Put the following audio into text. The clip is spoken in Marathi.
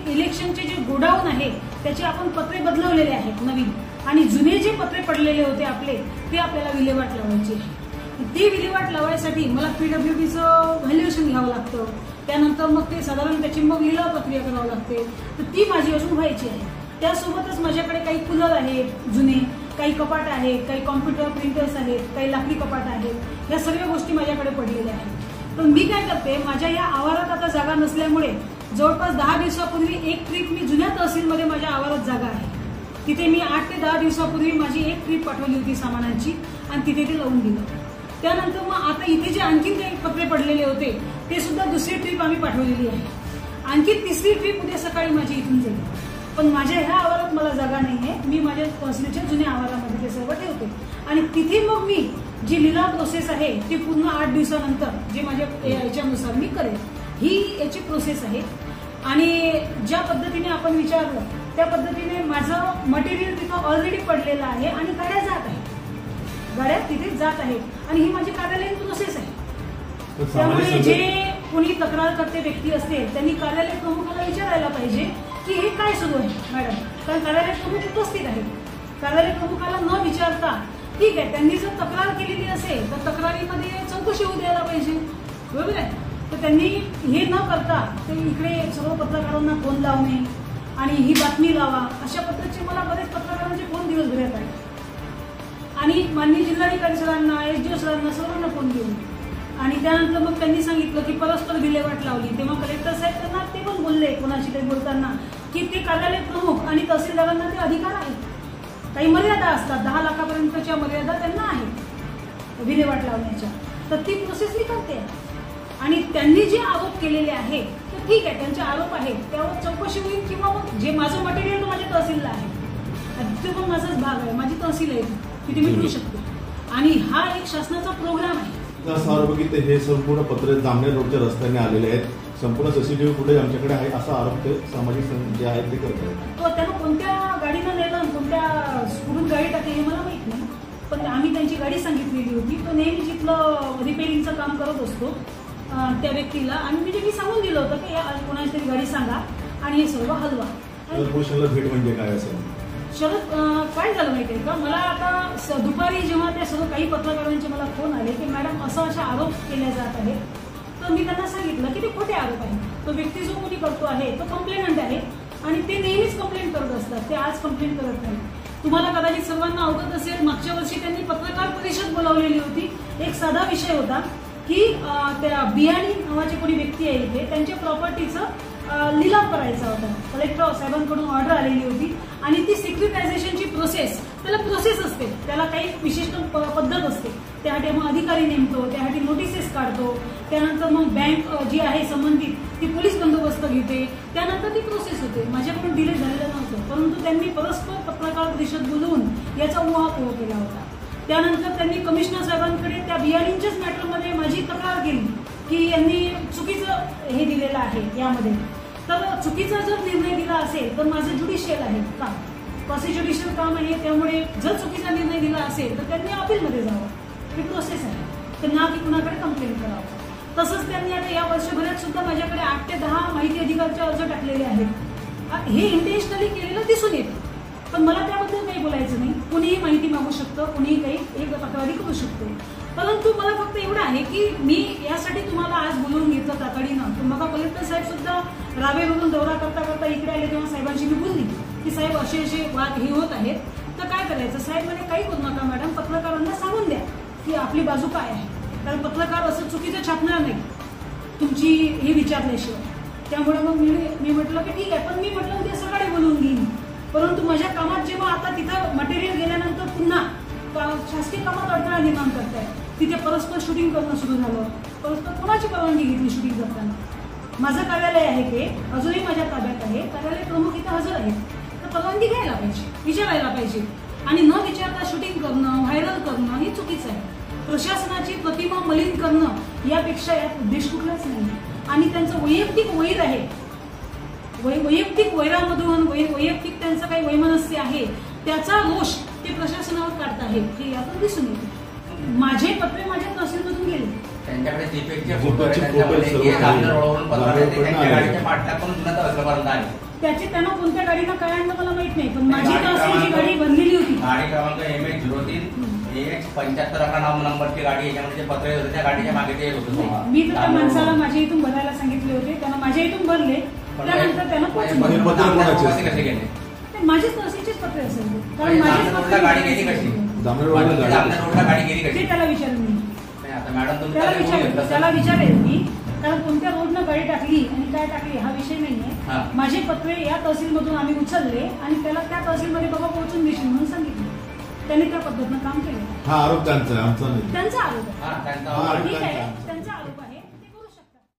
इलेक्शनचे जे गोडाऊन आहे त्याचे आपण पत्रे बदलवलेले आहेत नवीन, आणि जुने जे पत्रे पडलेले होते आपले ते आपल्याला विल्हेवाट लावायची आहे। ती विल्हेवाट लावायसाठी मला PWDचं व्हॅल्युएशन घ्यावं लागतं, त्यानंतर मग ते साधारण त्याची मग लिलाव प्रक्रिया करावी लागते, तर ती माझी अजून व्हायची आहे। त्यासोबतच माझ्याकडे काही कूलर आहेत जुने, काही कपाट आहेत, काही कॉम्प्युटर प्रिंटर्स आहेत, काही लाकडी कपाट आहेत, या सर्व गोष्टी माझ्याकडे पडलेल्या आहेत। पण मी काय करते, माझ्या या आवारात आता जागा नसल्यामुळे जवळपास 10 दिवसापूर्वी एक ट्रिप मी जुन्या तहसीलमध्ये माझ्या आवारात जागा आहे, तिथे मी 8 ते 10 दिवसापूर्वी माझी एक ट्रिप पाठवली होती सामानांची आणि तिथे ते लावून दिलं। त्यानंतर मग आता इथे जे आणखी काही पत्रे पडलेले होते ते सुद्धा दुसरी ट्रिप आम्ही पाठवलेली आहे, आणखी तिसरी ट्रिप उद्या सकाळी माझी इथून जाईल। पण माझ्या ह्या आवारात मला जागा नाहीये, मी माझ्या तहसीलच्या जुन्या आवारामध्ये ते सर्व ठेवते आणि तिथे मग मी जी लिलाव प्रोसेस आहे ती पूर्ण 8 दिवसानंतर जे माझ्या याच्यानुसार मी करेन, ही याची प्रोसेस आहे। आणि ज्या पद्धतीने आपण विचारलं त्या पद्धतीने माझं मटेरियल तिथं ऑलरेडी पडलेलं आहे आणि गाड्या जात आहेत, गाड्या तिथे जात आहेत आणि ही माझी कार्यालयीन प्रोसेस आहे। त्यामुळे जे कोणी तक्रारकर्ते व्यक्ती असतील त्यांनी कार्यालय प्रमुखाला विचारायला पाहिजे की हे काय सुरू आहे मॅडम, कारण कार्यालय प्रमुख उपस्थित आहेत। कार्यालय प्रमुखाला न विचारता ठीक आहे, त्यांनी जर तक्रार केलेली असेल तर तक्रारीमध्ये चौकशी होऊ द्यायला पाहिजे, बरोबर आहे। तर त्यांनी हे न करता ते इकडे सर्व पत्रकारांना फोन लावणे आणि ही बातमी लावा, अशा पद्धतीचे मला बरेच पत्रकारांचे फोन दिवसभरात आहेत आणि माननीय जिल्हाधिकारी सरांना, SDO सरांना सर्वांना फोन केले आणि त्यानंतर मग त्यांनी सांगितलं की परस्पर विल्हेवाट लावली। तेव्हा कलेक्टर साहेब त्यांना ते पण बोलले कोणाशी काही बोलताना की ते कार्यालय प्रमुख आणि तहसीलदारांना ते अधिकार आहेत, काही मर्यादा असतात, 10 लाखापर्यंतच्या मर्यादा त्यांना आहेत विल्हेवाट लावण्याच्या, तर ती प्रोसेस मी करते। आणि त्यांनी जे आरोप केलेले आहेत तर ठीक आहे, त्यांचे आरोप आहेत त्यावर चौकशी होईल किंवा मग जे माझं मटेरियल माझ्या तहसीलला आहे, तो पण माझाच भाग आहे, माझी तहसील आहे तिथे मी करू शकते आणि हा एक शासनाचा प्रोग्राम आहे। असं आरोप की हे संपूर्ण पत्र जामनेर रोडच्या रस्त्याने आलेले आहेत, संपूर्ण CCTV फुटेज आमच्याकडे आहे असा आरोप ते सामाजिक जे आहेत ते करतात। तो त्यांना कोणत्या गाडीनं नेलं कोणत्या कुठून गाडी टाकली हे मला माहित नाही, पण आम्ही त्यांची गाडी सांगितलेली होती, तो नेहमी जिथलं रिपेअरिंगचं काम करत असतो त्या व्यक्तीला आणि मी सांगून दिलं होतं की कोणाची तरी गाडी सांगा आणि हे सर्व हलवा। भेट म्हणजे काय असेल शरद, काय झालं माहितीये का, मला आता दुपारी जेव्हा त्या सर्व काही पत्रकारांचे मला फोन आले की मॅडम असे आरोप केले जात आहेत, तर मी त्यांना सांगितलं की ते खोटे आरोप आहेत। तो व्यक्ती जो कोणी करतो आहे तो कंप्लेनंट आहे आणि ते नेहमीच कंप्लेंट करत असतात, ते आज कंप्लेंट करत नाही। तुम्हाला कदाचित सर्वांना अवगत असेल, मागच्या वर्षी त्यांनी पत्रकार परिषद बोलावलेली होती, एक साधा विषय होता की त्या बियाणी नावाचे कोणी व्यक्ती आहे इथे त्यांच्या प्रॉपर्टीचं लिलाव करायचा होता। कलेक्टर साहेबांकडून ऑर्डर आलेली होती आणि ती सिक्युरिटायझेशनची प्रोसेस, त्याला प्रोसेस असते, त्याला काही विशिष्ट पद्धत असते, त्यासाठी मग अधिकारी नेमतो, त्यासाठी नोटिसेस काढतो, त्यानंतर मग बँक जी आहे संबंधित ती पोलीस बंदोबस्त घेते, त्यानंतर ती प्रोसेस होते। माझ्याकडून डिले झालेलं नव्हतं, परंतु त्यांनी परस्पर पत्रकार परिषद बोलवून याचा उहापोह केला होता। त्यानंतर त्यांनी कमिशनर साहेबांकडे त्या बियाणींच्याच मॅटरमध्ये माझी तक्रार केली की यांनी चुकीचं हे दिलेलं आहे यामध्ये, तर चुकीचा जर निर्णय दिला असेल तर माझं ज्युडिशियल आहे काम, क्वासी ज्युडिशियल काम आहे, त्यामुळे जर चुकीचा निर्णय दिला असेल तर त्यांनी अपीलमध्ये जावं, ही प्रोसेस आहे, त्यांना की कुणाकडे कंप्लेंट करावं। तसंच त्यांनी आता या वर्षभरात सुद्धा माझ्याकडे 8 ते 10 माहिती अधिकारचे अर्ज टाकलेले आहेत। हे इंटेन्शनली केलेलं दिसून येतं, पण मला त्याबद्दल काही बोलायचं नाही, कुणीही माहिती मागू शकतं, कुणीही काही एक तक्रारी करू शकतो, परंतु मला फक्त एवढं आहे की मी यासाठी तुम्हाला आज बोलवून घेतलं तातडीनं। तर मग कलेक्टर साहेब सुद्धा रावेवरून दौरा करता करता इकडे आले तेव्हा साहेबांशी मी बोलली की साहेब असे वाद हे होत आहेत, तर काय करायचं। साहेब म्हणे काही करू नका मॅडम, पत्रकारांना सांगून द्या की आपली बाजू काय आहे, कारण पत्रकार असं चुकीचं छापणार नाही तुमची हे विचारल्याशिवाय। त्यामुळे मग मी म्हटलं की ठीक आहे, पण मी म्हटलं उद्या सकाळी बोलवून घेईन, परंतु माझ्या कामात जेव्हा आता तिथं मटेरियल गेल्यानंतर पुन्हा शासकीय कामात अडथळा निर्माण करताय, तिथे परस्पर शूटिंग करणं सुरू झालं, परस्पर कोणाची परवानगी घेतली शूटिंग करताना, माझं कार्यालय आहे ते अजूनही माझ्या ताब्यात आहे, कार्यालय प्रमुख इथं हजर आहेत, तर परवानगी घ्यायला पाहिजे, विचारायला पाहिजे आणि न विचारता शूटिंग करणं, व्हायरल करणं हे चुकीचं आहे। प्रशासनाची प्रतिमा मलिन करणं यापेक्षा यात उद्देश कुठलाच नाही आणि त्यांचं वैयक्तिक वैर आहे, वैयक्तिक वैरामधून वैयक्तिक त्यांचं काही वैमनस्य आहे त्याचा रोष ते प्रशासनावर काढत आहेत हे यातून दिसून येते। माझे पत्रे माझ्या तहसीलमधून गेले, त्यांच्याकडे जीपेचे जीपेचे फोटो आहेत, फोटो त्याच्यामध्ये सर्व हे काही. दामोदर रोडवरून पत्र आहे, ते दामोदर त्यांच्या रोडवरून गाडीच्या पाठलाग करून जुन्या तहसीलपर्यंत आले. त्याची त्यांना कोणत्या गाडीनं काय आणलं मला माहित नाही, पण माझी गाडी तहसीलची क्रमांक- गाडी बनलेली होती. गाडी क्रमांक MH03 175 नंबरची गाडी, याच्यामध्ये जे पत्र होते त्या गाडीच्या मागे ते होतं. मी तर त्या माणसाला माझ्या इथून भरायला सांगितले होते, त्यांना माझ्या इथून भरले, त्यानंतर त्यांना पोहोचून हे दिले. पत्र कोणाचे? कसे गेले? ते माझेच तहसीलचेच पत्रे असेल, कारण म्हणजे माझेच जामनेर पत्रे रोडला गाडी गेली कशी? जामनेर रोडला गाडी जामनेर रोडला गाडी गेली ते कशी? त्याला विचारलं मी. नाही, आता मॅडम तुम्ही त्याला त्याला लिहून विचारेल, घेतलं त्याला असेल. विचारेल मी, कारण कोणत्या रोडनं गाडी टाकली आणि काय टाकली हा विषय नाहीये. हा. माझे पत्रे या तहसीलमधून आम्ही उचलले आणि त्याला त्या तहसीलमध्ये बाबा पोहोचून देशील म्हणून सांगितलं. त्यांनी त्या पद्धतीनं काम केलं. हा आरोप त्यांचा आहे, आमचा नाही. त्यांचा आरोप आहे. हा, त्यांचा हा आरोप ठीक आहे. त्यांचा आहे.